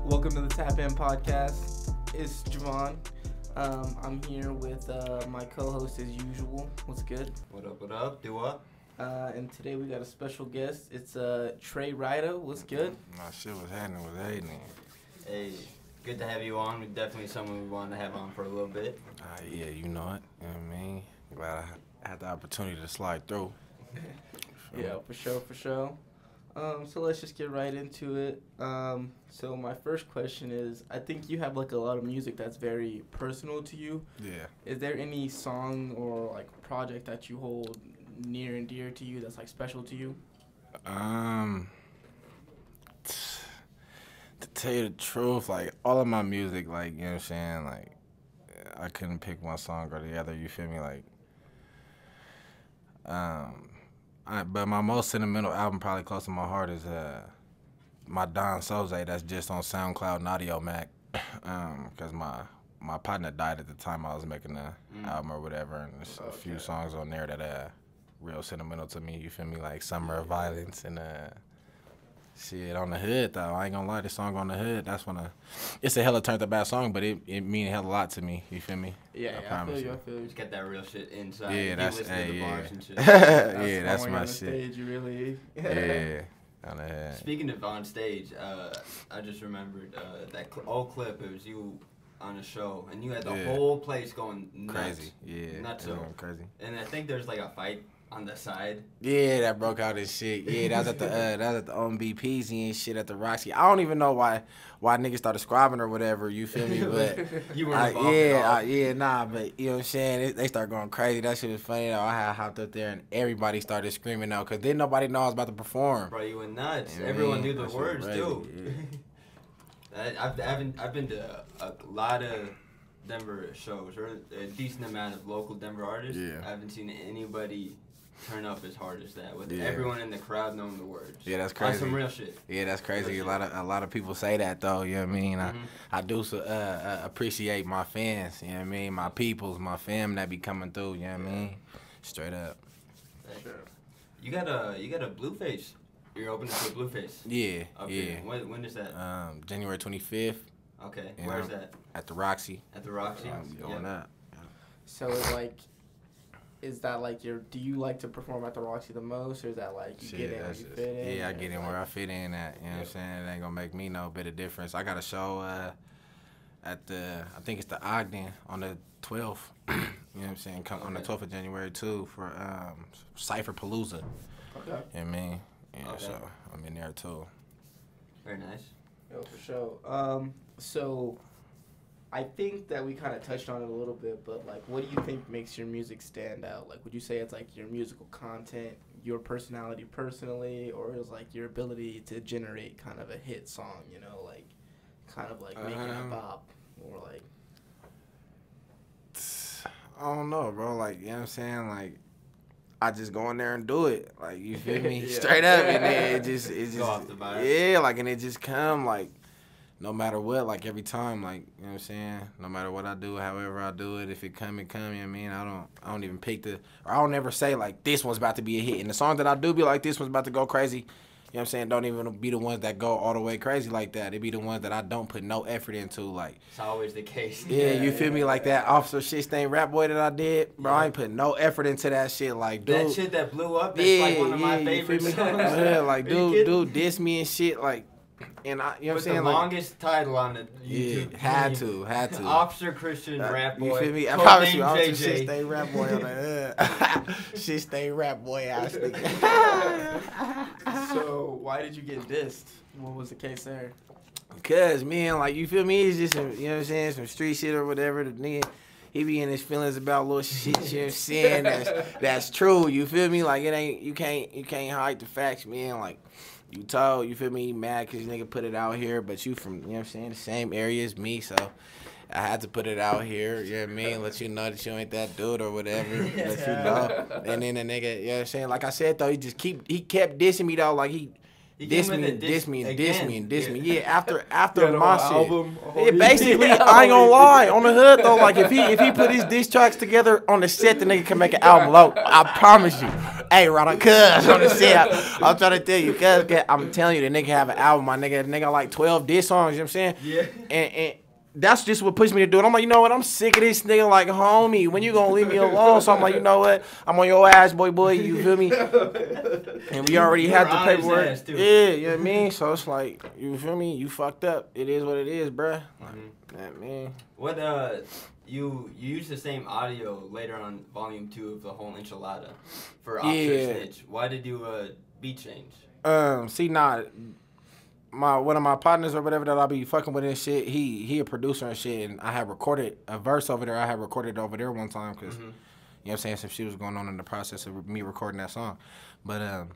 Welcome to the Tap In Podcast. It's Javon. I'm here with my co-host as usual. What's good? What up, what up? Do what? And today we got a special guest. It's Tre Ridah. What's good? My shit was happening. Hey, good to have you on. Definitely someone we wanted to have on for a little bit. Yeah, you know it. You know what I mean? Glad I had the opportunity to slide through. Yeah, for sure. So let's just get right into it. So my first question is, I think you have like a lot of music that's very personal to you. Yeah. Is there any song or like project that you hold near and dear to you that's like special to you? To tell you the truth, like all of my music, like, you know what I'm saying, like I couldn't pick one song or the other, you feel me? Like but my most sentimental album probably close to my heart is my Don Soze that's just on SoundCloud and Audio Mac, because my partner died at the time I was making the album or whatever, and there's a few songs on there that real sentimental to me, you feel me? Like Summer of Violence and shit on the hood though. I ain't gonna lie, this song on the hood, that's when it's a hella turned up bad song, but it mean a hell a lot to me, you feel me? Yeah, I feel you. Just get that real shit inside. Yeah, that's the bars and shit. yeah, that's my on shit. Stage, you really. Yeah, on the head. Speaking of on stage, I just remembered that old clip. It was you on a show, and you had the whole place going nuts. Crazy, yeah, nuts. Crazy. And I think there's like a fight on the side. Yeah, that broke out and shit. Yeah, that was at the OMBPs and shit at the Roxy. I don't even know why niggas started scribing or whatever, you feel me? But you were involved. But you know what I'm saying? They started going crazy. That shit was funny though. I had hopped up there and everybody started screaming out because then nobody know I was about to perform. Bro, you went nuts. Yeah, Everyone man, knew the words too. Yeah. I've been to a lot of Denver shows, or a decent amount of local Denver artists. Yeah. I haven't seen anybody turn up as hard as that, with everyone in the crowd knowing the words. Yeah, that's crazy. That's some real shit. Yeah, that's crazy. A lot of people say that though. You know what I mean? I do appreciate my fans. You know what I mean? My peoples, my fam that be coming through. You know what I mean? Straight up. Sure. You got a Blueface. You're opening to a Blueface. Yeah. Okay. Yeah. When is that? January 25th. Okay. You Where's know, that? At the Roxy. At the Roxy. Going up. So like, is that like do you like to perform at the Roxy the most, or is that like you get in where you fit in? Yeah, I get in where I fit in at. You know what I'm saying? It ain't gonna make me no bit of difference. I got a show at I think it's the Ogden on the 12th. You know what I'm saying? On the 12th of January too for Cypher Palooza. Okay. You know what I mean? Yeah, Okay. so I'm in there too. Very nice. Yo, for sure. So I think that we kind of touched on it a little bit, but like, what do you think makes your music stand out? Like, would you say it's like your musical content, your personality personally, or is like your ability to generate kind of a hit song, you know, like kind of like making a bop, or like? I don't know, bro. Like, you know what I'm saying? Like, I just go in there and do it. Like, you feel me? Yeah. Straight up. And then it just Go off the vibe. yeah, like, and it just come, like, no matter what, like, every time, like, you know what I'm saying? No matter what I do, however I do it, if it come, it come, you know what I mean? I don't even pick or I don't ever say, like, this one's about to be a hit. And the songs that I do be like, this one's about to go crazy, you know what I'm saying? Don't even be the ones that go all the way crazy like that. It be the ones that I don't put no effort into, like. It's always the case. Yeah, you feel me? Like that Officer Shit Stain Rap Boy that I did, bro, I ain't putting no effort into that shit. Like, dude. That shit that blew up, that's like one of my favorite songs. Yeah, like, dude diss me and shit, like, and I, you know what I'm saying? The like, longest title on the YouTube. Yeah, had to. Officer Christian Rap Boy. You feel me? I Code promise name you, Officer JJ. Shit Stain Rap Boy. I'm like, Shit Stain Rap Boy ass nigga. So why did you get dissed? What was the case there? Because, man, like, you feel me? It's just some, you know what I'm saying, some street shit or whatever. The nigga, he be in his feelings about little shit, you know what I'm saying? That's true, you feel me? Like, it ain't, you can't hide the facts, man. Like, you told, you feel me, mad because nigga put it out here, but you from, you know what I'm saying, the same area as me, so I had to put it out here, you know what I mean? Let you know that you ain't that dude or whatever, let you know. And then the nigga, you know what I'm saying? Like I said, though, he kept dissing me, though, like he diss me and diss me and diss me and diss me. Yeah, after my shit. Album, Yeah, basically, I ain't gonna lie. On the hood though, like if he put his diss tracks together on the set, the nigga can make an album. Low. I promise you. Hey, Rada, cuz on the set. I'm trying to tell you, cuz I'm telling you, the nigga have an album, my nigga. The nigga like 12 diss songs, you know what I'm saying? Yeah. And that's just what pushed me to do it. I'm like, you know what? I'm sick of this nigga. Like, homie, when you gonna leave me alone? So I'm like, you know what? I'm on your ass, boy. You feel me? And we already had the paperwork. Yeah, you know what I mean? So it's like, you feel me? You fucked up. It is what it is, bruh. Like, man. What you used the same audio later on volume 2 of the whole enchilada for Officer Snitch. Why did you beat change? See, one of my partners or whatever that I'll be fucking with and shit, he a producer and shit, and I had recorded a verse over there. I had recorded over there one time because, you know what I'm saying, some shit was going on in the process of me recording that song. But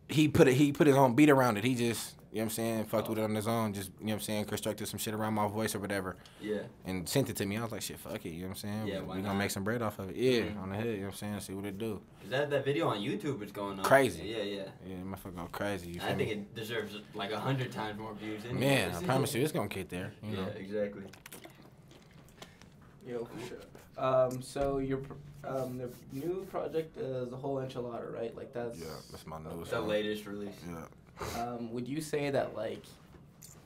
he put his own beat around it. He just, you know what I'm saying, fucked with it on his own, just, you know what I'm saying, constructed some shit around my voice or whatever. Yeah. And sent it to me. I was like, shit, fuck it, you know what I'm saying? Yeah, we gonna make some bread off of it. Yeah, on the head, you know what I'm saying, see what it do. Cause that video on YouTube is going on. Crazy. Yeah. Yeah, motherfucker go crazy. I think it deserves like 100 times more views. Man, I promise you, it's gonna get there. You know? Exactly. Yo, for sure. So your the new project is the whole enchilada, right? Like that's my newest the one. latest release. Yeah. Would you say that like,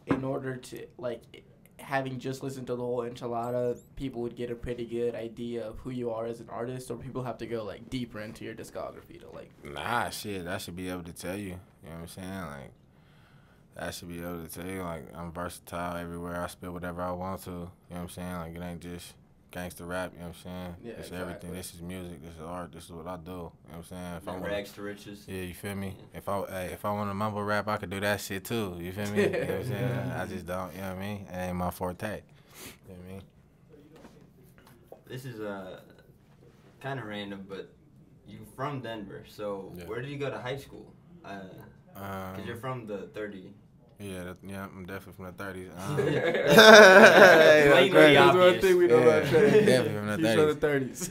in order to like, having just listened to the whole enchilada, people would get a pretty good idea of who you are as an artist, or people have to go like deeper into your discography to like? Nah, shit, I should be able to tell you. You know what I'm saying? Like, I should be able to tell you, like, I'm versatile everywhere. I spit whatever I want to. You know what I'm saying? Like, it ain't just gangster rap, you know what I'm saying? Yeah, it's exactly. everything. This is music. This is art. This is what I do. You know what I'm saying? If From rags to riches. Yeah, you feel me? If I want to mumble rap, I could do that shit too. You feel me? You know what I'm saying? I just don't, you know what I mean? It ain't my forte. You know what I mean? This is kind of random, but you from Denver, so where did you go to high school? Because you're from the 30. Yeah, I'm definitely from the 30s. That's one thing we know about Trey. Definitely from the 30s. He's from the 30s.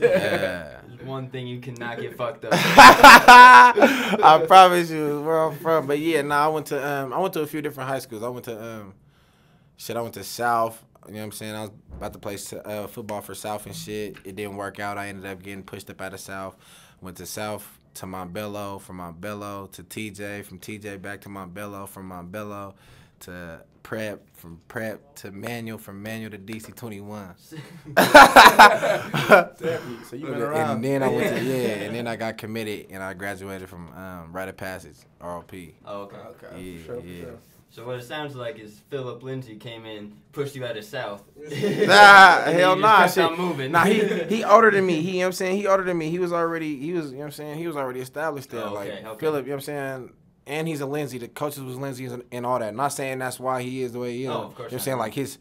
There's one thing you cannot get fucked up. I promise you where I'm from. But yeah, I went to a few different high schools. I went to South. You know what I'm saying? I was about to play football for South and shit. It didn't work out. I ended up getting pushed up out of South. Went to South to Montbello, from Montbello to TJ, from TJ back to Montbello, from Montbello to Prep, from Prep to Manual, from Manual to DC 21. So you went around. And then I went to and then I got committed and I graduated from Rite of Passage, ROP. Oh, okay. Yeah, for sure. So what it sounds like is Philip Lindsay came in, pushed you out of South. Hell nah. Shit. Moving. Nah, he older than me. You know what I'm saying? He older than me. He was already, you know what I'm saying? He was already established there. Okay. Philip, you know what I'm saying? And he's a Lindsay. The coaches was Lindsay and all that. Not saying that's why he is the way he is. Oh, of course. You know what I'm saying? Like his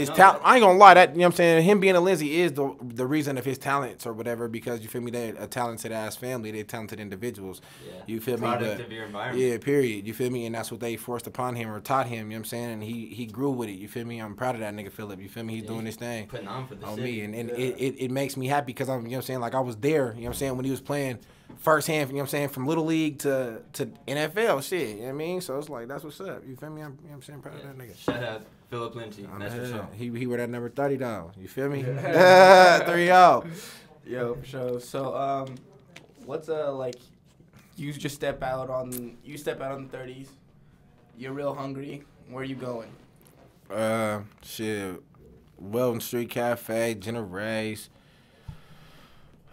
talent. I ain't gonna lie, that, you know what I'm saying? Him being a Lindsay is the reason of his talents or whatever, because you feel me, they're a talented ass family, they're talented individuals. Yeah. You feel Product me? of your environment. Yeah, period. You feel me? And that's what they forced upon him or taught him, you know what I'm saying? And he grew with it, you feel me? I'm proud of that nigga Philip, you feel me? He's doing his thing. Putting on for the on city. me. And it makes me happy because I'm, you know what I'm saying, like I was there, you know what I'm saying, when he was playing firsthand, you know what I'm saying, from Little League to NFL shit, you know what I mean? So it's like, that's what's up. You feel me? I'm, you know what I'm saying, proud of that nigga. Shout out Philip Lindsay. That's for sure. He wear that number 30 though. You feel me? 3-0. Yo, for sure. So what's like, you step out on the 30s. You're real hungry. Where are you going? Shit, Weldon Street Cafe, Jenna Ray's.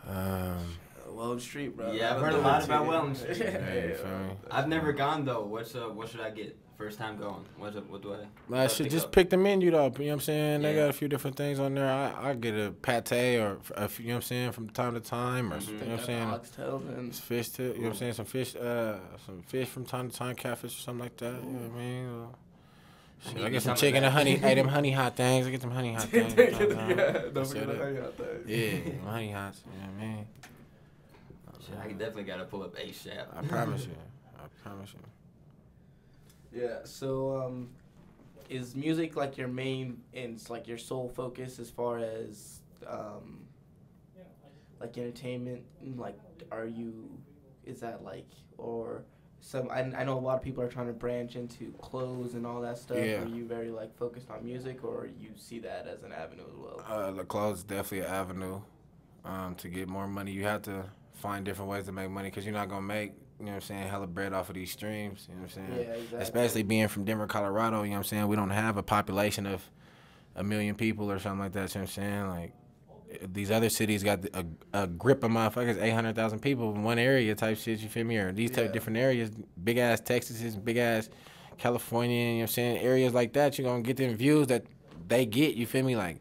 Weldon Street, bro. Yeah, I've heard a lot about Weldon Street. Hey, you feel me? I've never gone though. What should I get? First time going. What do I? I should just pick the menu up. You know what I'm saying? They Yeah. got a few different things on there. I get a pate or a few, you know what I'm saying, from time to time, or you know what I'm saying. Oxtails and Fish too. You know what I'm saying? Some fish from time to time, catfish or something like that. You know what I mean? Shit, I get some chicken and honey. Hey, them honey hot things. I get some honey hot things. don't forget the honey hot things. Yeah, honey hots. You know what I mean? Shit, I definitely gotta pull up ASAP. I promise you. I promise you. Yeah. So, is music like your main and it's like your sole focus as far as like entertainment? Like, is that like, or some? I know a lot of people are trying to branch into clothes and all that stuff. Yeah. Are you very like focused on music, or you see that as an avenue as well? The clothes is definitely an avenue. To get more money, you have to find different ways to make money because you're not going to make, you know what I'm saying, hella bread off of these streams, you know what I'm saying? Yeah, exactly. Especially being from Denver, Colorado, you know what I'm saying? We don't have a population of 1 million people or something like that, you know what I'm saying? Like, these other cities got a grip of motherfuckers, 800,000 people in one area type shit, you feel me? Or these type of different areas, big-ass Texas, big-ass California, you know what I'm saying? Areas like that, you're going to get them views that they get, you feel me? Like,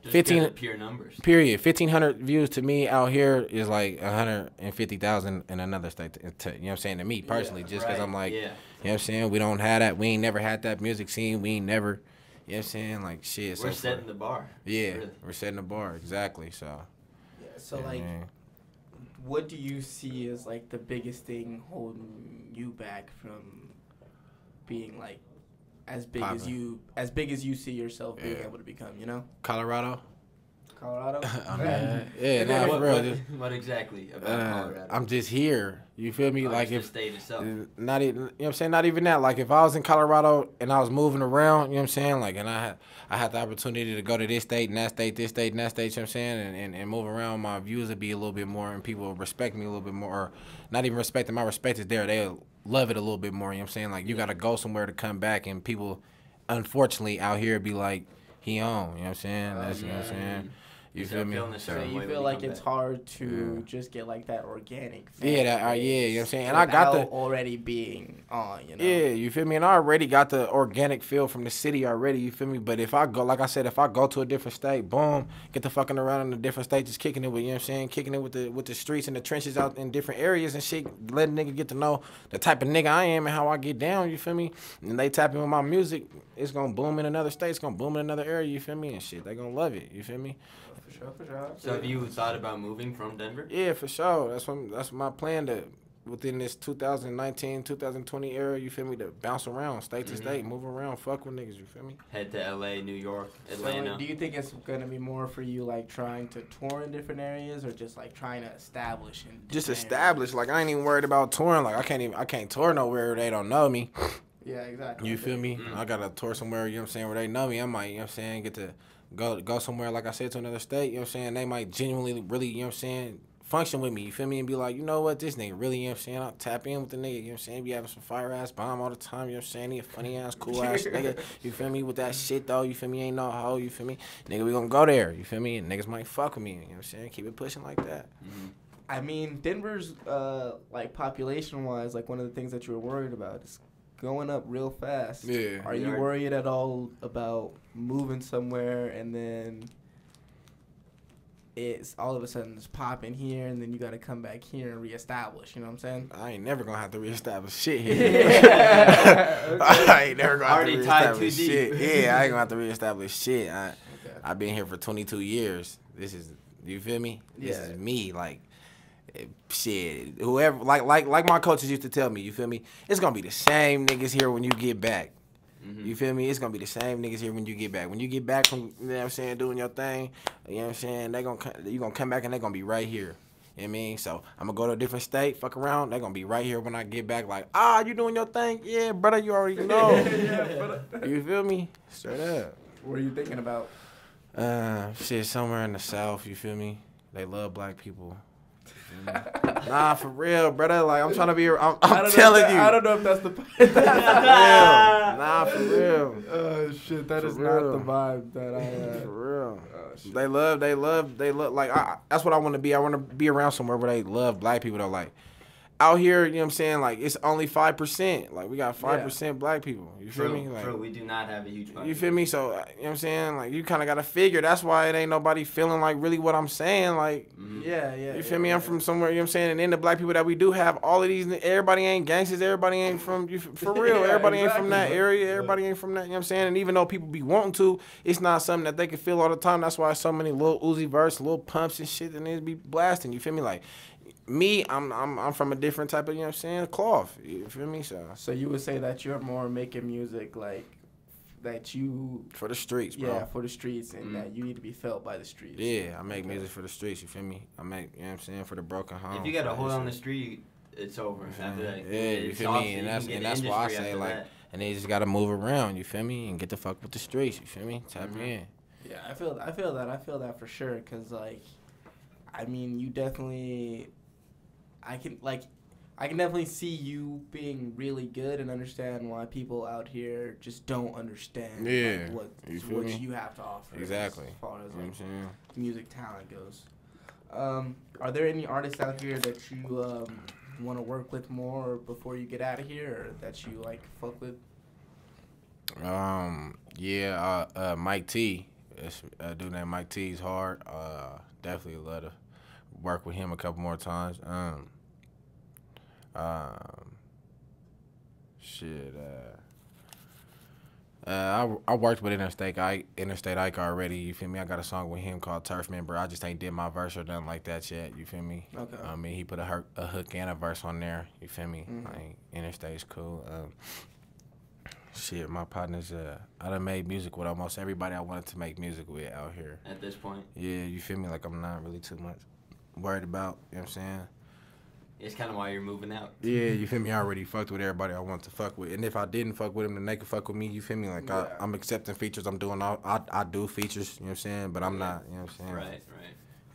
just 15 pure numbers. Period. 1,500 views to me out here is like 150,000 in another state. You know what I'm saying? To me personally, just because I'm like, you know what I'm saying? We don't have that. We ain't never had that music scene. We ain't never, you know what I'm saying? Like, shit. We're setting the bar. Yeah, really. We're setting the bar. Exactly. So, yeah. So, like, what do you see as, like, the biggest thing holding you back from being, like, as big as you see yourself being able to become, you know? Colorado? Yeah, nah, for real. What exactly about Colorado? I'm just here. You feel me? Like if if the state itself. Not even, you know what I'm saying? Not even that. Like if I was in Colorado and I was moving around, you know what I'm saying? Like, and I had the opportunity to go to this state and that state, this state and that state, you know what I'm saying? And move around, my views would be a little bit more and people would respect me a little bit more. Or not even respect them. My respect is there. They'll love it a little bit more, you know what I'm saying? Like you got to go somewhere to come back and people, unfortunately, out here be like, he on, you know what I'm saying? That's, you know what I'm saying? You feel me? So you feel like it's hard to just get like that organic feel. Yeah, you know what I'm saying? And I got the already being on, you know. Yeah, you feel me? And I already got the organic feel from the city already, you feel me? But if I go, like I said, if I go to a different state, boom, get the fucking around in a different state, just kicking it with, you know what I'm saying? Kicking it with the streets and the trenches out in different areas and shit, letting nigga get to know the type of nigga I am and how I get down, you feel me? And they tap in with my music, it's gonna boom in another state, it's gonna boom in another area, you feel me? And shit, they gonna love it, you feel me? For sure. So have you thought about moving from Denver? Yeah, for sure. That's my plan to within this 2019, 2020 era, you feel me, to bounce around state to state, move around, fuck with niggas, you feel me? Head to LA, New York, Atlanta. So do you think it's gonna be more for you like trying to tour in different areas or just like trying to establish in just establish, like I ain't even worried about touring, like I can't tour nowhere where they don't know me. Yeah, exactly. You feel me? I gotta tour somewhere, you know what I'm saying, where they know me. I might, you know what I'm saying, get to go somewhere, like I said, to another state, you know what I'm saying? They might genuinely really, you know what I'm saying, function with me, you feel me? And be like, you know what, this nigga really, you know what I'm saying? I'll tap in with the nigga, you know what I'm saying? Be having some fire-ass bomb all the time, you know what I'm saying? He a funny-ass, cool-ass nigga, you feel me? With that shit, though, you feel me? Ain't no hoe, you feel me? Nigga, we gonna go there, you feel me? And niggas might fuck with me, you know what I'm saying? Keep it pushing like that. I mean, Denver's, like, population-wise, like, one of the things that you were worried about is going up real fast. Yeah. Are you worried at all about moving somewhere and then it's all of a sudden it's popping here and then you got to come back here and reestablish, you know what I'm saying? I ain't never gonna have to reestablish shit here. I ain't never gonna have to reestablish shit. Yeah, I ain't gonna have to reestablish shit. I've been here for 22 years. This is, you feel me? This is me, like, shit, whoever, like my coaches used to tell me, you feel me? It's gonna be the same niggas here when you get back. You feel me? It's gonna be the same niggas here when you get back. When you get back from, you know what I'm saying, doing your thing, you know what I'm saying, you gonna come back and they gonna be right here. You know what I mean? So I'm gonna go to a different state, fuck around, they gonna be right here when I get back, like, you doing your thing? Yeah, brother, you already know. You feel me? Straight up. What are you thinking about? Shit, somewhere in the South, you feel me? They love black people. Nah, for real, brother. Like, I'm trying to be. I'm telling you. I don't know if that's the. Nah, for real. Oh shit, that is not the vibe that I had. For real. They love. Like, that's what I want to be. I want to be around somewhere where they love black people. Though, like, out here, you know what I'm saying? Like, it's only 5%. Like, we got 5% black people. You feel me? Like, true. We do not have a huge population. You feel me? So, you know what I'm saying? Like, you kind of got to figure. That's why it ain't nobody feeling like really what I'm saying. Like, yeah. You feel me? I'm from somewhere, you know what I'm saying? And then the black people that we do have, all of these, everybody ain't gangsters. Everybody ain't from, for real. Everybody ain't from that area. Everybody ain't from that, you know what I'm saying? And even though people be wanting to, it's not something that they can feel all the time. That's why so many little Uzi verse, little pumps and shit, and they be blasting. You feel me? Like, me, I'm from a different type of, you know what I'm saying, cloth. You feel me? So you would say that you're more making music like that you for the streets, bro. Yeah, for the streets, and that you need to be felt by the streets. Yeah, I make music for the streets. You feel me? I make, you know what I'm saying, for the broken home. If you got a hold on the street, it's over. After that, yeah, you feel me? And that's why I say, like, and they just gotta move around. You feel me? And get the fuck with the streets. You feel me? Tap in. Yeah, I feel that for sure. Cause like, I mean, you definitely I can definitely see you being really good and understand why people out here just don't understand what you have to offer. Exactly. As far as like music talent goes. Are there any artists out here that you want to work with more before you get out of here, or that you like fuck with? Mike T. A dude named Mike T. is hard. Definitely love to work with him a couple more times. I worked with Interstate Ike already. You feel me? I got a song with him called Turf Member. I just ain't did my verse or nothing like that yet. You feel me? Okay. I mean, he put a hook and a verse on there. You feel me? Mm-hmm. Like, Interstate's cool. My partners. I done made music with almost everybody I wanted to make music with out here. At this point. Yeah, you feel me? Like, I'm not really too much worried about. You know what I'm saying? It's kind of why you're moving out. Yeah, you feel me? I already fucked with everybody I want to fuck with. And if I didn't fuck with them, then they could fuck with me. You feel me? Like, I'm accepting features. I'm doing I do features, you know what I'm saying? But I'm not, you know what I'm saying? Right.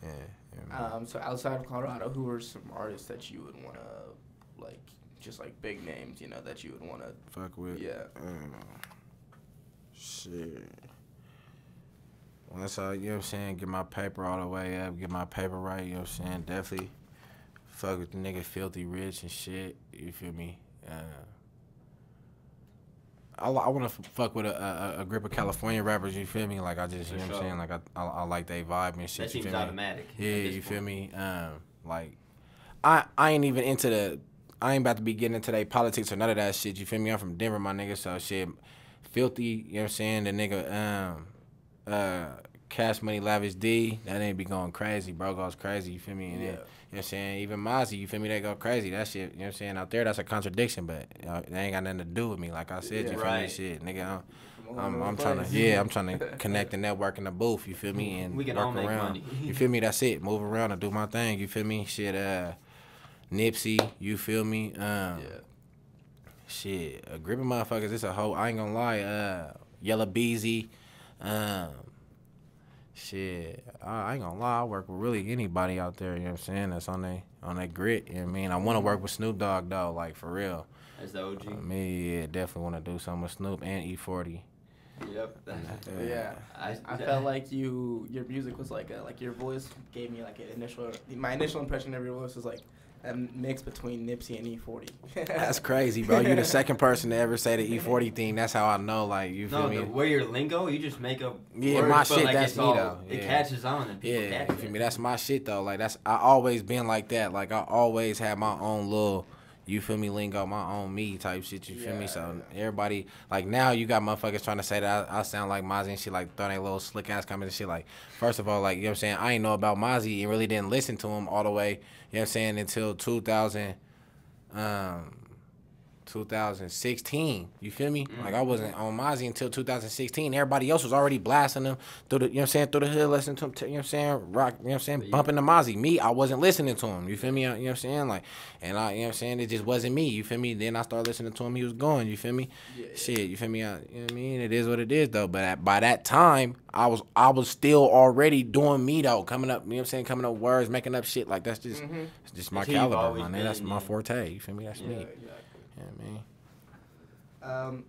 Yeah. So outside of Colorado, who are some artists that you would want to, like, just like big names, you know, that you would want to fuck with? Yeah. Shit. Once I, you know what I'm saying, get my paper all the way up, get my paper right, you know what I'm saying? Definitely fuck with the nigga Filthy Rich and shit. You feel me? I want to fuck with a group of California rappers. You feel me? Like, I just, you know what I'm saying? Like, I like they vibe and shit. That seems automatic. Yeah, you feel me? Like, I ain't even into I ain't about to be getting into their politics or none of that shit. You feel me? I'm from Denver, my nigga. So shit, Filthy. You know what I'm saying? The nigga, Cash Money Lavish D. That ain't be going crazy, bro. Goes crazy. You feel me? And then, you know what I'm saying? Even Mozzie, you feel me? They go crazy. That shit, you know what I'm saying? Out there, that's a contradiction, but they ain't got nothing to do with me. Like I said, you feel me? Shit, nigga, I'm trying to connect and network in the booth, you feel me? And we can work all make around. money. You feel me? That's it. Move around and do my thing, you feel me? Shit, Nipsey, you feel me? Shit, a group of motherfuckers, it's a whole, I ain't gonna lie, Yellow Beezy, shit, I ain't gonna lie, I work with really anybody out there, you know what I'm saying, that's on they grit, you know what I mean? I wanna work with Snoop Dogg though, like for real. As the OG? Me, definitely wanna do something with Snoop and E40. Yep. Yeah. I felt like your music was like your voice gave me like my initial impression of your voice was like a mix between Nipsey and E40. That's crazy, bro. You're the second person to ever say the E40 thing. That's how I know, like, you feel me? No, the way your lingo, you just make up words, my shit, like that's me, though. It catches on and people catch you feel me? That's my shit, though. Like, I always been like that. Like, I always had my own little, you feel me, lingo, my own me type shit, you feel me? So, everybody, like, now you got motherfuckers trying to say that I sound like Mozzie and shit, like, throwing their little slick-ass comments and shit. Like, first of all, like, you know what I'm saying? I ain't know about Mozzie and really didn't listen to him all the way, you know what I'm saying, until 2016, you feel me? Like, I wasn't on Mozzie until 2016. Everybody else was already blasting them through the, you know what I'm saying, through the hood, listening to him, you know what I'm saying, rock, you know what I'm saying, bumping the Mozzie. Me, I wasn't listening to him, you feel me? You know what I'm saying? Like, and I, you know what I'm saying, it just wasn't me, you feel me? Then I started listening to him, he was going, you feel me? Yeah. Shit, you feel me? You know what I mean? It is what it is, though. But by that time, I was still already doing me, though, coming up, you know what I'm saying, coming up words, making up shit, like, that's just, it's just my caliber, my nigga. That's my forte, you feel me? That's me. Exactly. Yeah, man.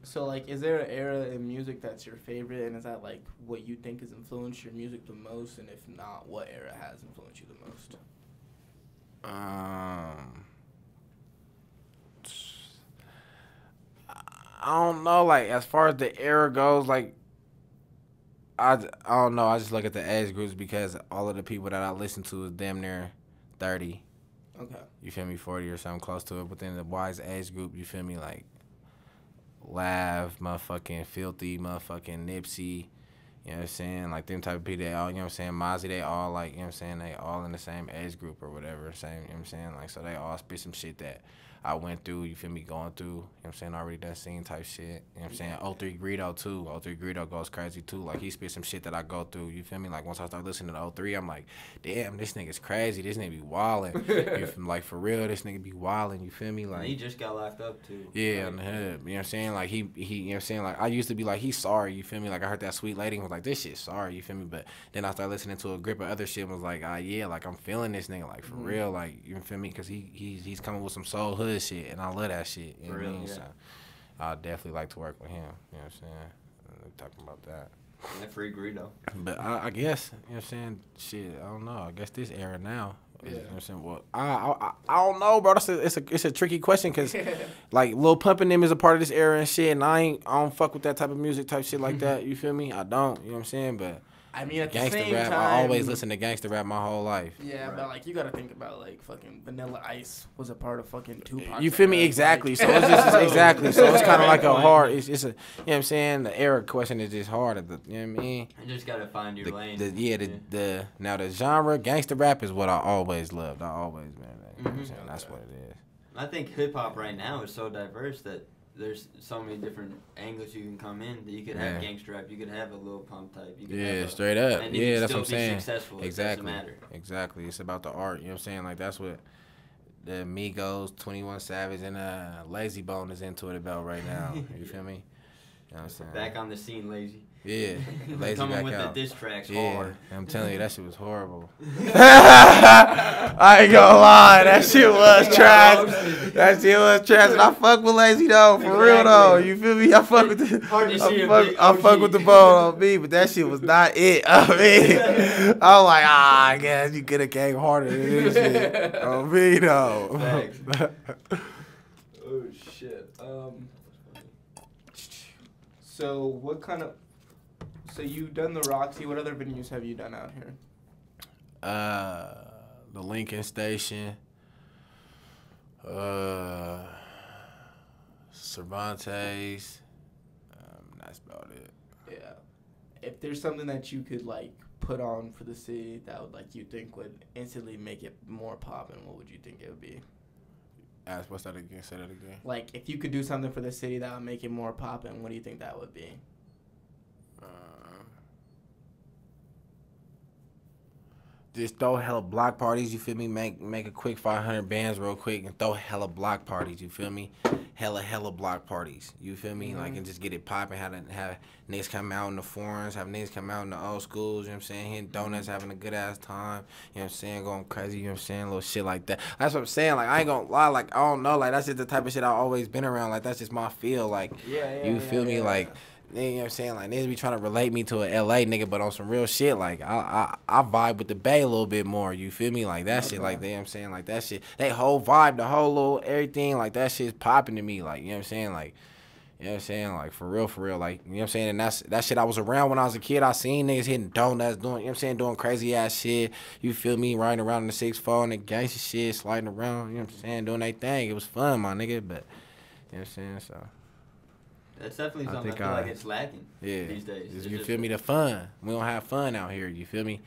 So, like, is there an era in music that's your favorite, and is that, like, what you think has influenced your music the most, and if not, what era has influenced you the most? I don't know, like, as far as the era goes, like, I don't know, I just look at the age groups because all of the people that I listen to is damn near 30. Okay. You feel me? 40 or something close to it, within the wise age group, you feel me? Like, Lav, motherfucking Filthy, motherfucking Nipsey, you know what I'm saying? Like, them type of people, they all, you know what I'm saying? Mozzie, they all, like, you know what I'm saying? They all in the same age group or whatever, same, you know what I'm saying? Like, so they all spit some shit that I went through, you feel me, going through, you know what I'm saying, already done seen type shit, you know what I'm saying. 03 Greedo too. 03 Greedo goes crazy too. Like, he spit some shit that I go through, you feel me? Like, once I start listening to 03, I'm like, damn, this nigga's crazy. This nigga be wildin'. You feel me? Like, for real, this nigga be wildin', you feel me? Like, he just got locked up too. Yeah, on the head. You know what I'm saying? Like, he you know what I'm saying? Like, I used to be like, he's sorry, you feel me? Like, I heard that Sweet Lady and was like, this shit sorry, you feel me? But then I started listening to a grip of other shit and was like, yeah, like, I'm feeling this nigga, like, for real, like, you feel me? Because he's coming with some soul hood shit, and I love that shit. You know what I mean? Yeah. So I'd definitely like to work with him. You know what I'm saying? Talking about that. Yeah, free Greedo. But I guess, you know what I'm saying? Shit, I don't know. I guess this era now. You know what I'm saying? Well, I don't know, bro. It's a tricky question because, like, Lil Pump and them is a part of this era and shit, and I don't fuck with that type of music type shit like that. You feel me? I don't. You know what I'm saying? But I mean, at gangster the same rap, time, I always listen to gangster rap my whole life. Yeah, right. But like you gotta think about like fucking Vanilla Ice was a part of fucking Tupac. You feel me? Exactly. Like, so it's just exactly. So it's kind of like a hard. It's a. You know what I'm saying? The era question is just hard. You know what I mean? You just gotta find your lane. Now the genre gangster rap is what I always loved. I always man. You know what I'm saying? That's what it is. I think hip hop right now is so diverse that there's so many different angles you can come in. That you could have gangster rap, you could have a Lil Pump type. You could have straight up. And yeah, that's what I'm saying. Successful. Exactly. It doesn't matter. Exactly. It's about the art. You know what I'm saying? Like that's what the Migos, 21 Savage, and Lazy Bone is into it about right now. You feel me? You know what I'm saying? Back on the scene, Lazy. Yeah, Lazy coming back with out. the diss tracks hard. I'm telling you, that shit was horrible. I ain't gonna lie, that shit was trash. That shit was trash. And I fuck with Lazy though, for real though. You feel me? I fuck with the, I fuck with the ball on me, but that shit was not it. I mean, I was like, I guess you could have came harder than this shit. On me though. Oh shit. So what kind of? So you've done the Roxy. What other venues have you done out here? The Lincoln Station. Cervantes. That's about it. Yeah. If there's something that you could like put on for the city that would like you think would instantly make it more poppin', what would you think it would be? What's that again? Say that again. Like if you could do something for the city that would make it more poppin', what do you think that would be? Just throw hella block parties, you feel me? Make a quick 500 bands real quick and throw hella block parties, you feel me? Hella block parties, you feel me? Like, and just get it popping, have niggas come out in the forums, have niggas come out in the old schools, you know what I'm saying? Hitting donuts, having a good ass time, you know what I'm saying? Going crazy, you know what I'm saying? Little shit like that. That's what I'm saying, like, I ain't gonna lie, like, I don't know, like, that's just the type of shit I've always been around, like, that's just my feel, like, you feel me? Like, you know what I'm saying? Like, niggas be trying to relate me to a LA nigga, but on some real shit, like, I vibe with the Bay a little bit more, you feel me? Like, that shit, like, you know what I'm saying? Like, that shit, they whole vibe, the whole little everything, like, that shit's popping to me, like, you know what I'm saying? Like, you know what I'm saying? Like, for real, like, you know what I'm saying? And that shit I was around when I was a kid. I seen niggas hitting donuts, doing, you know what I'm saying, doing crazy ass shit, you feel me? Riding around in the 6'4" and the gangster shit, sliding around, you know what I'm saying? Doing their thing. It was fun, my nigga, but, you know what I'm saying? So. That's definitely something I feel like it's lacking these days. You feel me? The fun. We don't have fun out here. You feel me?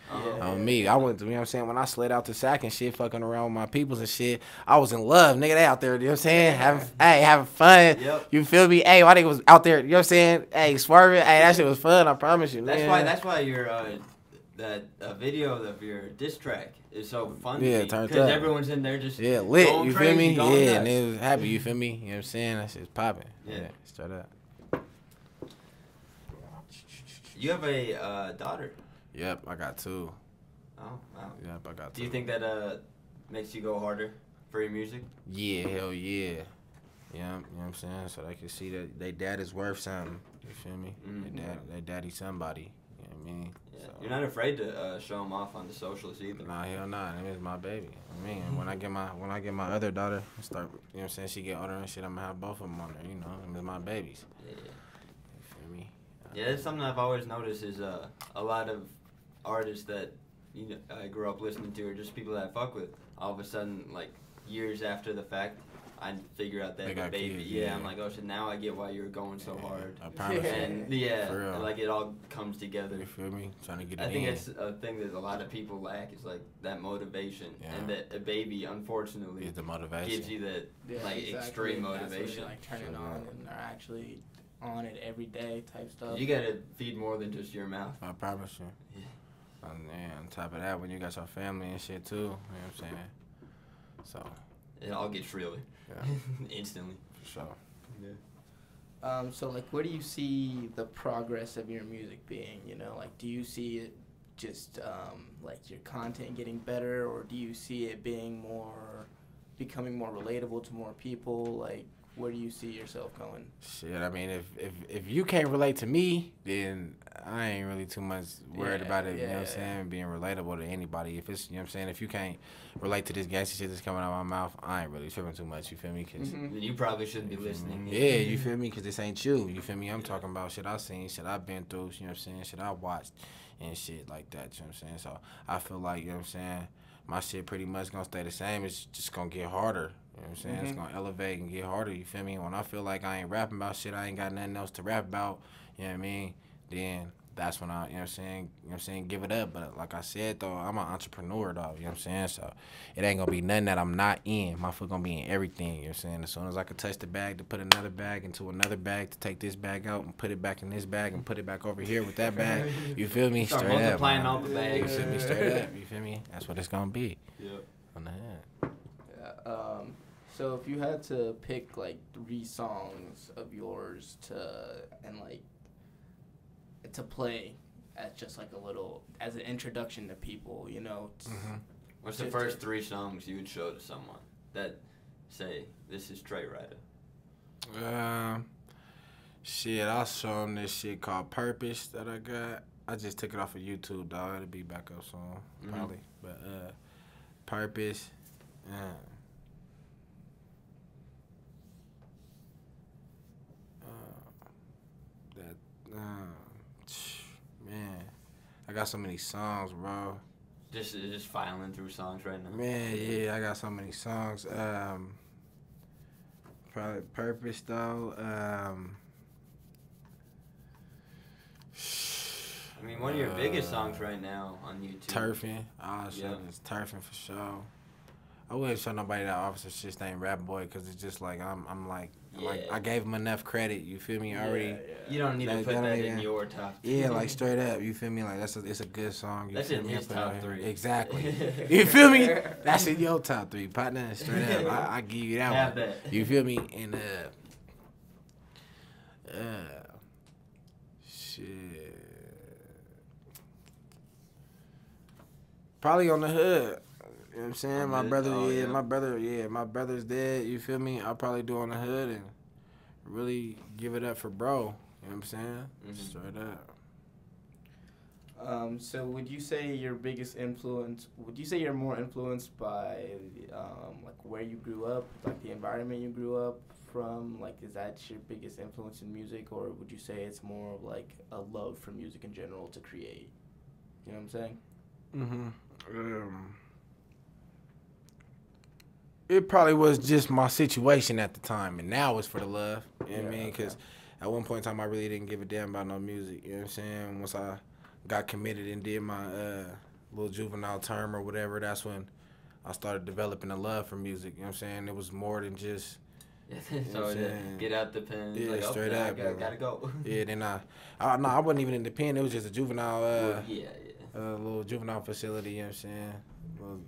Me, I went to, you know what I'm saying? When I slid out to Sac and shit, fucking around with my peoples and shit, I was in love. Nigga, they out there, you know what I'm saying? Having fun. Yep. You feel me? Hey, my nigga was out there, you know what I'm saying? Hey, swerving. Hey, that shit was fun, I promise you, man. That's why your that video of your diss track is so fun. Yeah, turned up. Because everyone's in there just lit, going you crazy, feel me? going nuts. And they was happy, you feel me? You know what I'm saying? That shit's popping. Yeah, straight up. You have a daughter. Yep, I got two. Oh, wow. Yep, I got two. Do you think that makes you go harder for your music? Yeah, hell yeah. Yeah, you know what I'm saying? So they can see that their dad is worth something. You feel me? Their daddy somebody. You know what I mean? Yeah. So, you're not afraid to show them off on the socials either. Nah, hell nah. That is my baby. I mean, when I get my other daughter, start, you know what I'm saying? She get older and shit. I'm gonna have both of them on there. You know, them is my babies. Yeah. You feel me? Yeah, that's something I've always noticed is a lot of artists that I grew up listening to, or just people that I fuck with. All of a sudden, like years after the fact, I figure out that the baby. Kids, yeah, I'm like, oh shit, now I get why you're going so hard. I promise and you. yeah, For real. and, like it all comes together. You feel me? Trying to get it I think in. that's a thing that a lot of people lack is like that motivation, and that a baby, unfortunately, is the motivation. gives you that extreme motivation. Like turn it on and are actually on it every day type stuff. You gotta feed more than just your mouth. I promise you. Yeah. And on top of that, when you got your family and shit too, you know what I'm saying? So. It all gets realer. Yeah. Instantly. For sure. Yeah. So like, where do you see the progress of your music being? You know, like, do you see it just like your content getting better, or do you see it becoming more relatable to more people? Like, where do you see yourself going? Shit, I mean, if you can't relate to me, then I ain't really too much worried about it, you know what I'm saying, being relatable to anybody. If it's, you know what I'm saying, if you can't relate to this gangster shit that's coming out of my mouth, I ain't really tripping too much, you feel me? Cause then you probably shouldn't be listening. Yeah, you feel me? Because this ain't you feel me? I'm talking about shit I seen, shit I've been through, you know what I'm saying, shit I watched and shit like that, you know what I'm saying? So I feel like, you know what I'm saying, my shit pretty much gonna stay the same. It's just gonna get harder. You know what I'm saying? It's gonna elevate and get harder, you feel me? When I feel like I ain't rapping about shit, I ain't got nothing else to rap about, you know what I mean? Then that's when I, you know what I'm saying, give it up. But like I said though, I'm an entrepreneur though, you know what I'm saying? So it ain't gonna be nothing that I'm not in. My foot gonna be in everything, you know what I'm saying? As soon as I can touch the bag to put another bag into another bag, to take this bag out and put it back in this bag and put it back over here with that bag, you feel me? Start Straight multiplying up, all the bags. You feel me? Straight up, you feel me? That's what it's gonna be. Yep. On the head. Yeah. So if you had to pick like 3 songs of yours to play as just like as an introduction to people, you know. What's the first 3 songs you would show to someone that say, this is Tre Ridah? Shit, I'll show them this shit called Purpose that I got. I just took it off of YouTube, dog. It'll be back up soon, probably. But Purpose. Man, I got so many songs, bro. Just filing through songs right now. Man, yeah, I got so many songs. Probably Purpose though. I mean, one of your biggest songs right now on YouTube. Turfing. I'll show this Turfing for sure. I wouldn't show nobody that Officer Shit ain't Rap Boy because it's just like I'm like I gave him enough credit. You feel me? Already. You don't need to put that in your top 3. Yeah, like straight up. You feel me? Like it's a good song. You That's feel in me? his top 3. Exactly. You feel me? That's in your top 3, partner. Straight up. I give you that Have one. that. You feel me? And shit. Probably On the Hood. You know what I'm saying? My brother's dead, you feel me? I'll probably do On the Hood and really give it up for bro. You know what I'm saying? Straight up. So would you say your biggest influence, would you say you're more influenced by like where you grew up, like the environment you grew up from? Like, is that your biggest influence in music, or would you say it's more of like a love for music in general to create? You know what I'm saying? It probably was just my situation at the time, and now it's for the love. You know what I mean? Because at one point in time, I really didn't give a damn about no music. You know what I'm saying? Once I got committed and did my little juvenile term or whatever, that's when I started developing a love for music. You know what I'm saying? It was more than just... So get out the pen. Yeah, like, straight up. Gotta go. Yeah, then I wasn't even in the pen. It was just a juvenile... little juvenile facility, you know what I'm saying? Little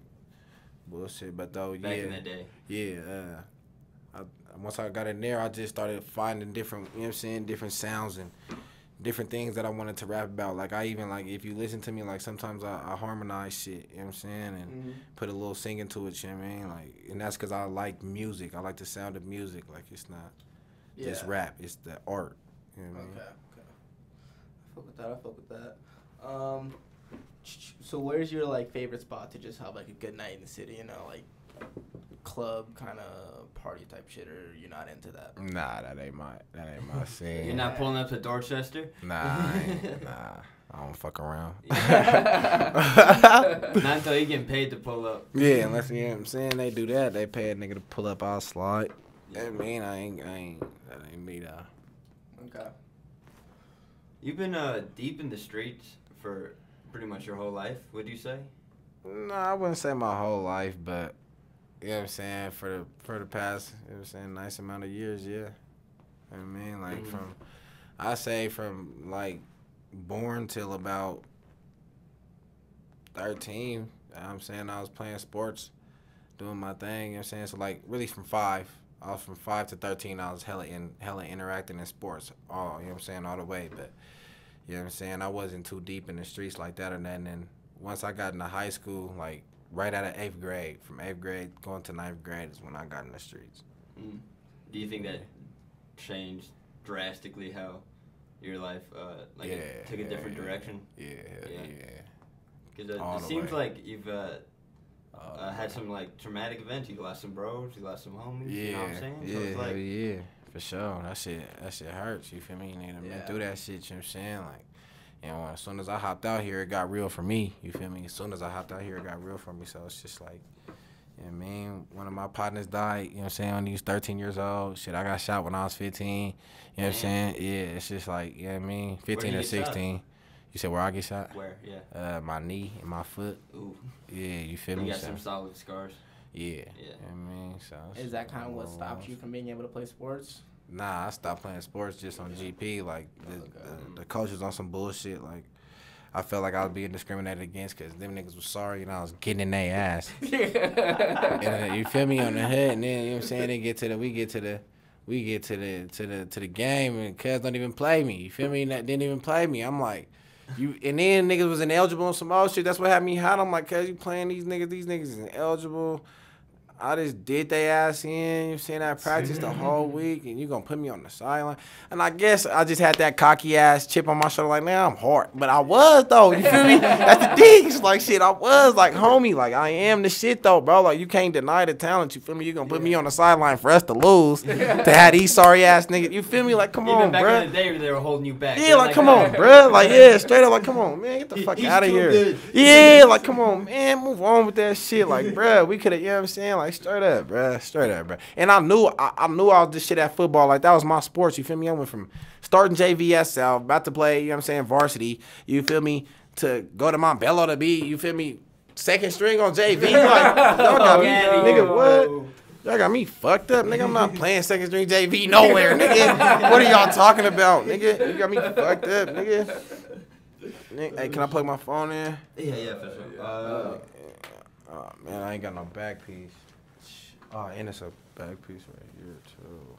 bullshit, but though, Back in the day. Yeah, once I got in there, I just started finding different, you know what I'm saying, different sounds and different things that I wanted to rap about. Like, I even, like, if you listen to me, like, sometimes I harmonize shit, you know what I'm saying, and put a little singing to it, you know what I mean? Like, and that's because I like music. I like the sound of music. Like, it's not just rap. It's the art, you know what I mean? Okay. I fuck with that. So where's your like favorite spot to just have like a good night in the city? You know, like club kind of party type shit, or you're not into that? Nah, that ain't my scene. You're not pulling up to Dorchester? Nah, I don't fuck around. Not until you getting paid to pull up. Yeah, unless, you know what I'm saying, they do that. They pay a nigga to pull up, I'll slide. I mean, that ain't me though. Okay. You've been deep in the streets for pretty much your whole life, would you say? No, I wouldn't say my whole life, but you know what I'm saying, for the past, you know what I'm saying, nice amount of years, yeah. You know what I mean? Like I say from like born till about 13, you know what I'm saying, I was playing sports, doing my thing, you know what I'm saying? So like really from 5 to 13, I was hella interacting in sports, all, you know what I'm saying, all the way, but you know what I'm saying, I wasn't too deep in the streets like that or nothing. And then once I got into high school, like right out of 8th grade, from 8th grade going to 9th grade is when I got in the streets. Do you think that changed drastically how your life it took a different direction? Yeah. Because it seems like you've had some like traumatic events. You lost some bros, you lost some homies. You know what I'm saying? So it's like, yeah, for sure. That shit hurts. You feel me? You need to been through that shit. You know what I'm saying? Like, you know, as soon as I hopped out here, it got real for me. You feel me? As soon as I hopped out here, it got real for me. So it's just like, you know what I mean? One of my partners died, you know what I'm saying, when he was 13 years old. Shit, I got shot when I was 15. You know what I'm saying? Yeah, it's just like, you know what I mean? 15 or 16. Shot? You said where I get shot? Where, yeah. My knee and my foot. Ooh. Yeah, you feel me? You got some solid scars. Yeah. You know what I mean? So is that kind of what stopped you from being able to play sports? Nah, I stopped playing sports just on GP. Like, the coach was on some bullshit. Like, I felt like I was being discriminated against because them niggas was sorry and I was getting in their ass. And, you feel me, on the hood, and then, you know what I'm saying, we get to the game and cuz don't even play me. You feel me? Didn't even play me. I'm like, and then niggas was ineligible on some old shit. That's what had me hot. I'm like, cuz you playing these niggas is ineligible. I just did they ass in, you know what I'm saying, I practiced the whole week, and you gonna put me on the sideline. And I guess I just had that cocky ass chip on my shoulder, like, man, I'm hard. But I was, though, you feel me? That's the thing. It's like, shit, I was, like, homie, like, I am the shit, though, bro. Like, you can't deny the talent, you feel me? You gonna put me on the sideline for us to lose, to have these sorry ass niggas, you feel me? Like, come on, bro. Even back in the day, they were holding you back. Yeah, like, come on, bro. Like, yeah, straight up, like, come on, man, get the fuck out of here. Good. Yeah, like, come on, man, move on with that shit. Like, bro, we could have, you know what I'm saying? Like, straight up, bro. Straight up, bro. And I knew I was this shit at football. Like, that was my sports, you feel me? I went from starting JVS out, about to play, you know what I'm saying, varsity, you feel me, to go to Montbello to be, you feel me, second string on JV. Like, y'all got me, nigga, what? Y'all got me fucked up, nigga. I'm not playing second string JV nowhere, nigga. What are y'all talking about, nigga? You got me fucked up, nigga. Hey, can I plug my phone in? Yeah, for sure. Oh, man, I ain't got no back piece. Oh, and it's a back piece right here, too.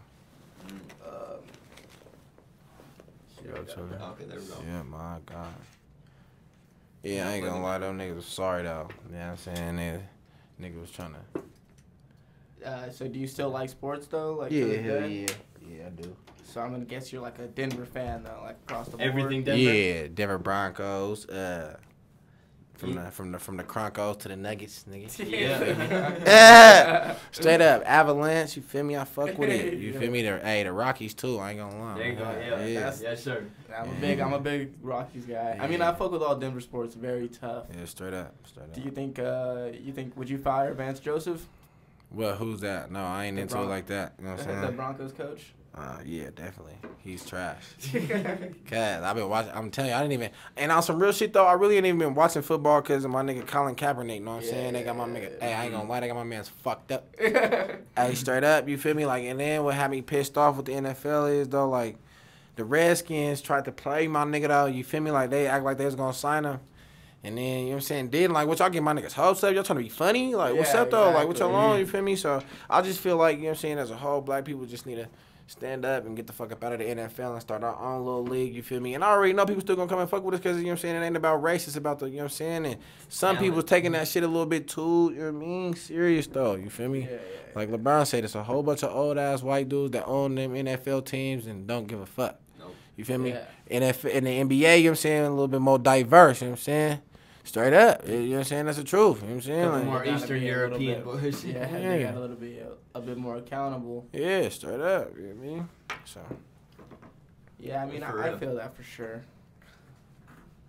Okay, there we go. Yeah, my God. Yeah, I ain't gonna lie, them niggas was sorry, though. You know what I'm saying? Nigga was trying to... so do you still like sports, though? Like, yeah, hell yeah. Yeah, I do. So I'm gonna guess you're like a Denver fan, though, like across the board. Everything Denver? Yeah, Denver Broncos, from the Croncos to the Nuggets, nigga. Yeah. Straight up, Avalanche. You feel me? I fuck with it. You feel me? The Rockies too. I ain't gonna lie. There you go. Yeah. Yes, sir. I'm a big Rockies guy. Yeah. I mean, I fuck with all Denver sports. Very tough. Yeah, straight up. Do you think? Would you fire Vance Joseph? Well, who's that? No, I ain't into it like that. You know what I'm saying? The Broncos coach. Yeah, definitely. He's trash. Cause I've been watching. I'm telling you, I didn't even. And on some real shit though, I really ain't even been watching football because of my nigga Colin Kaepernick. You know what I'm saying? They got my nigga. Hey, I ain't gonna lie, they got my man's fucked up. Hey, straight up, you feel me? Like, and then what had me pissed off with the NFL is though, like, the Redskins tried to play my nigga though. You feel me? Like, they act like they was gonna sign him. And then, you know what I'm saying, did like, what y'all get my niggas hopes up? Y'all trying to be funny? Like, what's up though? Like, what y'all on? You feel me? So I just feel like, you know what I'm saying, as a whole, black people just need to stand up and get the fuck up out of the NFL and start our own little league, you feel me? And I already know people still gonna come and fuck with us because, you know what I'm saying, it ain't about race, it's about the, you know what I'm saying? And some people taking that shit a little bit too, you know what I mean, serious though, you feel me? Like LeBron said, it's a whole bunch of old-ass white dudes that own them NFL teams and don't give a fuck. Nope. You feel me? In the NBA, you know what I'm saying, a little bit more diverse, you know what I'm saying? Straight up, you know what I'm saying? That's the truth. You know what I'm saying? Like, more Eastern European boys. They got a little bit, a bit more accountable. Yeah, straight up. You know what I mean? So. Yeah, I mean, I feel that for sure.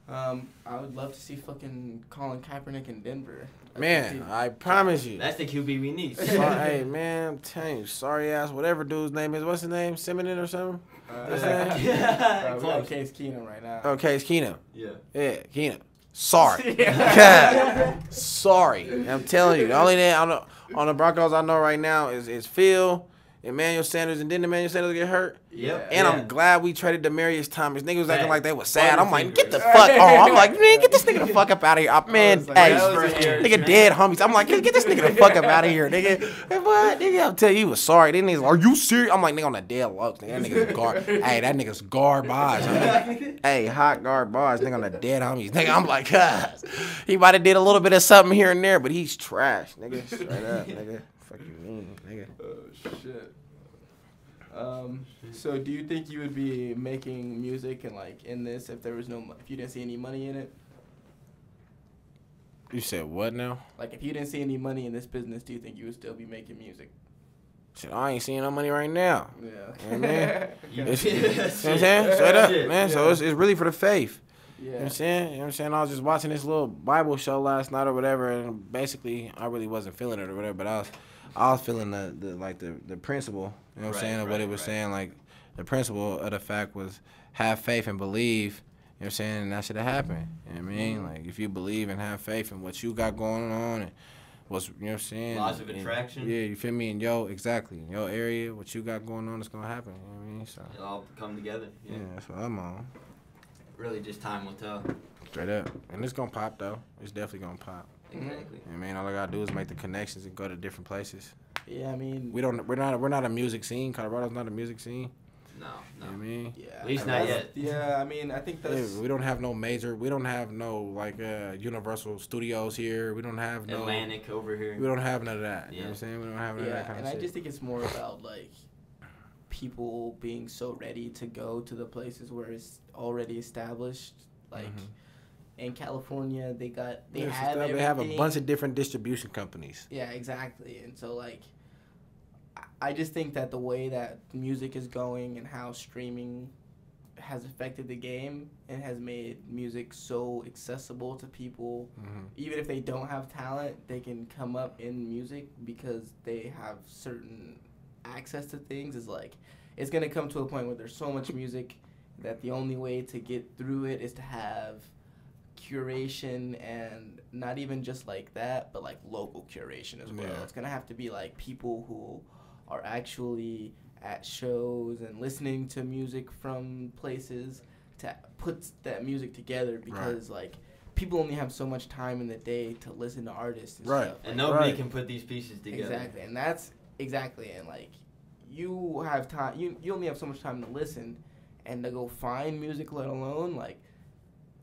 I would love to see fucking Colin Kaepernick in Denver. Man, I promise you. That's the QB we need. Hey, man, I'm telling you, sorry ass, whatever dude's name is. What's his name? Simonin or something? We got Case Keenum right now. Oh, Case Keenum. Yeah. Yeah, Keenum. Sorry. Sorry. I'm telling you. The only thing on the Broncos I know right now is Phil, Emmanuel Sanders, and didn't Emmanuel Sanders get hurt? Yep. And I'm glad we traded Demarius Thomas. Niggas was acting like they was sad. I'm like, get the fuck on. I'm like, man, get this nigga the fuck up out of here. Man, hey, nigga dead homies. I'm like, get this nigga the fuck up out of here, nigga. Hey, what? Nigga, I'll tell you, he was sorry. Then niggas, are you serious? I'm like, nigga, on the dead looks. Nigga, that nigga's hey, that nigga's garbage. Hey, hot garbage. Nigga on the dead homies. Nigga, I'm like, he might have did a little bit of something here and there, but he's trash, nigga. Straight up, nigga. Fuck you mean, nigga. Oh, shit. So do you think you would be making music and like in this if you didn't see any money in it? You said what now? Like if you didn't see any money in this business, do you think you would still be making music? Shit, I ain't seeing no money right now. Yeah. You know what I mean? You know what I'm saying? Straight Straight up, man. So it's really for the faith. Yeah. You know what I'm saying? You know what I'm saying? I was just watching this little Bible show last night or whatever, and basically I really wasn't feeling it or whatever, but I was feeling the principle, you know what I'm saying, of what it was saying, like the principle of the fact was have faith and believe, you know what I'm saying, and that should have happened. You know what I mean? Like if you believe and have faith in what you got going on and what's, you know what I'm saying? Laws of attraction. Yeah, you feel me? In your area, what you got going on is gonna happen. You know what I mean? So it'll all come together. Yeah, that's what I'm on. Really just time will tell. Straight up. And it's gonna pop though. It's definitely gonna pop. Exactly. I mean, all I gotta do is make the connections and go to different places. Yeah, I mean, we're not a music scene. Colorado's not a music scene. No. You know what I mean? Yeah. At least not yet. Yeah, I mean, I think that's. Yeah, we don't have no like Universal Studios here. We don't have no Atlantic over here. We don't have none of that. Yeah. You know what I'm saying? We don't have none of that kind of shit. And I just think it's more about like people being so ready to go to the places where it's already established, like. In California, they have a bunch of different distribution companies. Yeah, exactly. And so, like, I just think that the way that music is going and how streaming has affected the game and has made music so accessible to people, even if they don't have talent, they can come up in music because they have certain access to things. Is like, it's going to come to a point where there's so much music that the only way to get through it is to have curation, and not even just like that, but like local curation as well. Yeah. It's gonna have to be like people who are actually at shows and listening to music from places to put that music together, because like people only have so much time in the day to listen to artists and stuff. And nobody can put these pieces together. Exactly. And that's and like you have time, you only have so much time to listen and to go find music, let alone like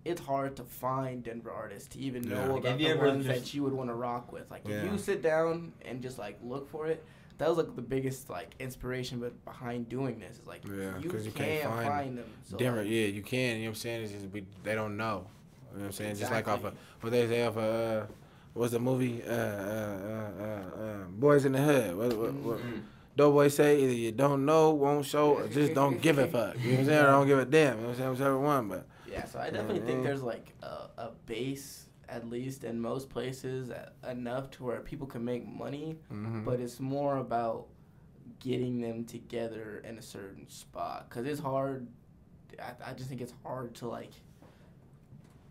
it's hard to find Denver artists to even know about the ones that you would want to rock with. Like, if you sit down and just, like, look for it, that was, like, the biggest, like, inspiration behind doing this. It's like, you can't find them. So, Denver, you can. You know what I'm saying? It's just they don't know. You know what I'm saying? Exactly. Just like off of, what they say off of, what's the movie? Boys in the Hood. What Doughboy say, either you don't know, won't show, or just don't give a fuck. You know what I'm saying? Or don't give a damn. You know what I'm saying? Whichever one, but. Yeah, so I definitely think there's like a base, at least in most places, enough to where people can make money, but it's more about getting them together in a certain spot. Because it's hard, I just think it's hard to like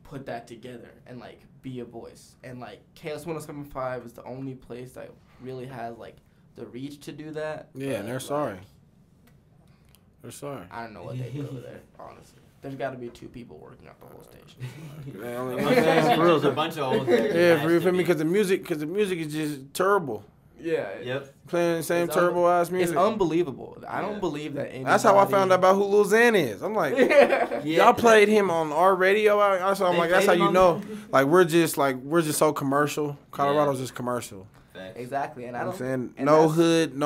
put that together and like be a voice. And like KS 107.5 is the only place that really has like the reach to do that. Yeah, and they're sorry. They're sorry. I don't know what they do over there, honestly. There's got to be 2 people working out the whole station. There's a bunch of old. Yeah, for me, because the music is just terrible. Yeah. Yep. Playing the same terrible ass music. It's unbelievable. I don't believe that anybody. That's how I found out about who Lil Xan is. I'm like, y'all played him on our radio. So I'm like, that's how you know. Like we're just so commercial. Colorado's just commercial. Exactly, and I don't. I'm saying no hood,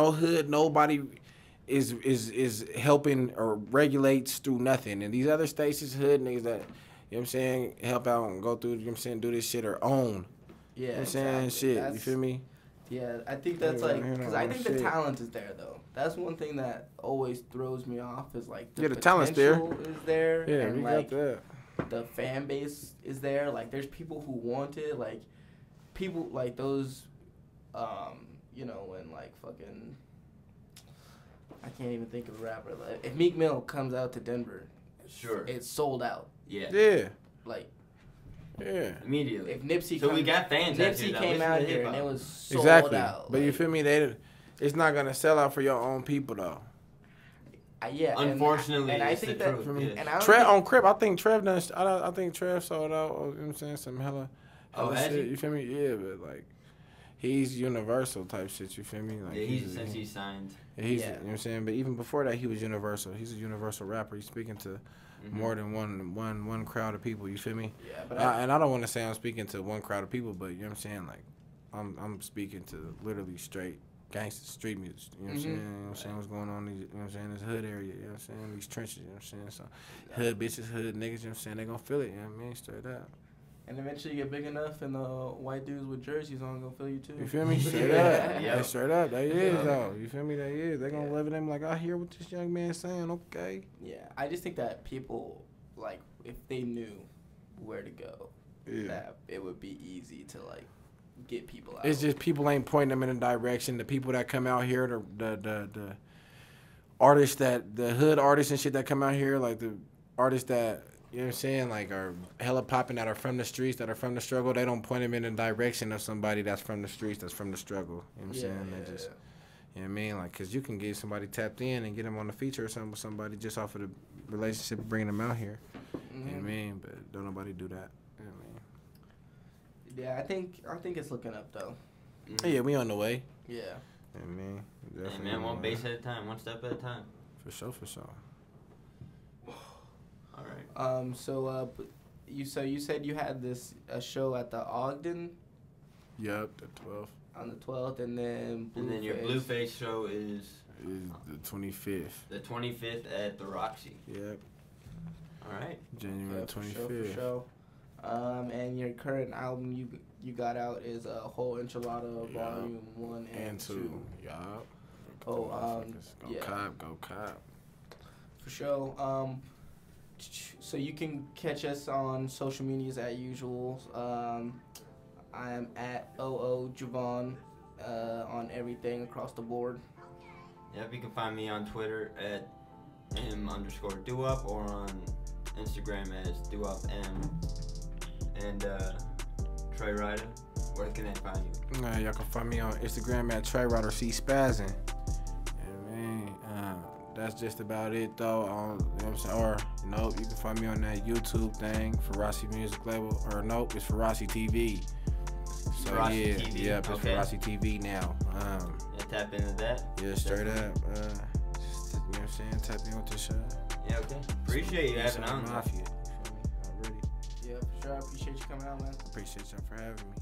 nobody is helping or regulates through nothing. And these other states is hood niggas that, you know what I'm saying, help out and go through, you know what I'm saying, do this shit or own. Yeah, you know what I'm saying? Shit, you feel me? Yeah, I think that's like, because I think the talent is there though. That's one thing that always throws me off is like the talent's there. Is there. Yeah, and we like, got that. the fan base is there. Like, there's people who want it. Like, people like those, you know, when like fucking, I can't even think of a rapper. Like, if Meek Mill comes out to Denver, sure, it's sold out. Yeah. Like. Yeah. Immediately. If Nipsey we got fans. Nipsey came out here and it was sold out. But you feel me? It's not gonna sell out for your own people though. Yeah. Unfortunately, and I it's think the that. truth. Yeah. And Trev on Crip, I think Trev done. I think Trev sold out. You know what I'm saying? Some hella shit. You feel me? Yeah, but like he's universal type shit. You feel me? Like yeah, since he signed. You know what I'm saying? But even before that, he was universal. He's a universal rapper. He's speaking to more than one crowd of people. You feel me? Yeah. But and I don't want to say I'm speaking to one crowd of people, but you know what I'm saying? Like I'm speaking to literally straight gangster street music. You know what I'm saying? You know what I'm saying? What's going on? You know what I'm saying? This hood area. You know what I'm saying? These trenches. You know what I'm saying? So hood bitches, hood niggas. You know what I'm saying? They gonna feel it. You know what I mean? Straight up. And eventually you get big enough and the white dudes with jerseys on gonna feel you too. You feel me? Straight up. Yeah. Straight up. They is though. You feel me? They is. They gonna live in them like, I hear what this young man saying. Okay. Yeah. I just think that people, like, if they knew where to go, that it would be easy to like get people out. It's just people ain't pointing them in a direction. The people that come out here, the artists the hood artists and shit that come out here, like the artists that, you know what I'm saying, like are hella popping, that are from the streets, that are from the struggle, they don't point them in the direction of somebody that's from the streets, that's from the struggle. You know what I'm saying? They just, you know what I mean? Like, because you can get somebody tapped in and get them on the feature or something with somebody just off of the relationship, bringing them out here. You know what I mean? But don't nobody do that. You know what I mean? Yeah, I think it's looking up though. Yeah, we on the way. Yeah. You know what I mean? Hey man, one base at a time, one step at a time. For sure. All right. So you said you had a show at the Ogden. Yep, the 12th. On the 12th, and then your Blueface show is the 25th. The 25th at the Roxy. Yep. All right. January 25th. For sure. And your current album you got out is a Whole Enchilada Volume 1 and 2. Yup. Go cop. For sure. So you can catch us on social medias at usual. I am at OO Javon on everything across the board. Yep, you can find me on Twitter at M_doo-up or on Instagram as doo-up_M. And Tre Ridah, where can they find you? Y'all can find me on Instagram at Tre Ridah C Spazzin'. Yeah, man. That's just about it though. You know what I'm saying? Or nope, you can find me on that YouTube thing, Ferocity Music Label. Or nope, it's Ferocity TV. So Ferocity TV. It's Ferocity TV now. Tap into that. Yeah, straight up. You know what I'm saying? Tap in with this shit. Yeah, okay. Appreciate you having on. Mafia. You feel me? Already. Yeah, for sure. I appreciate you coming out, man. Appreciate y'all for having me.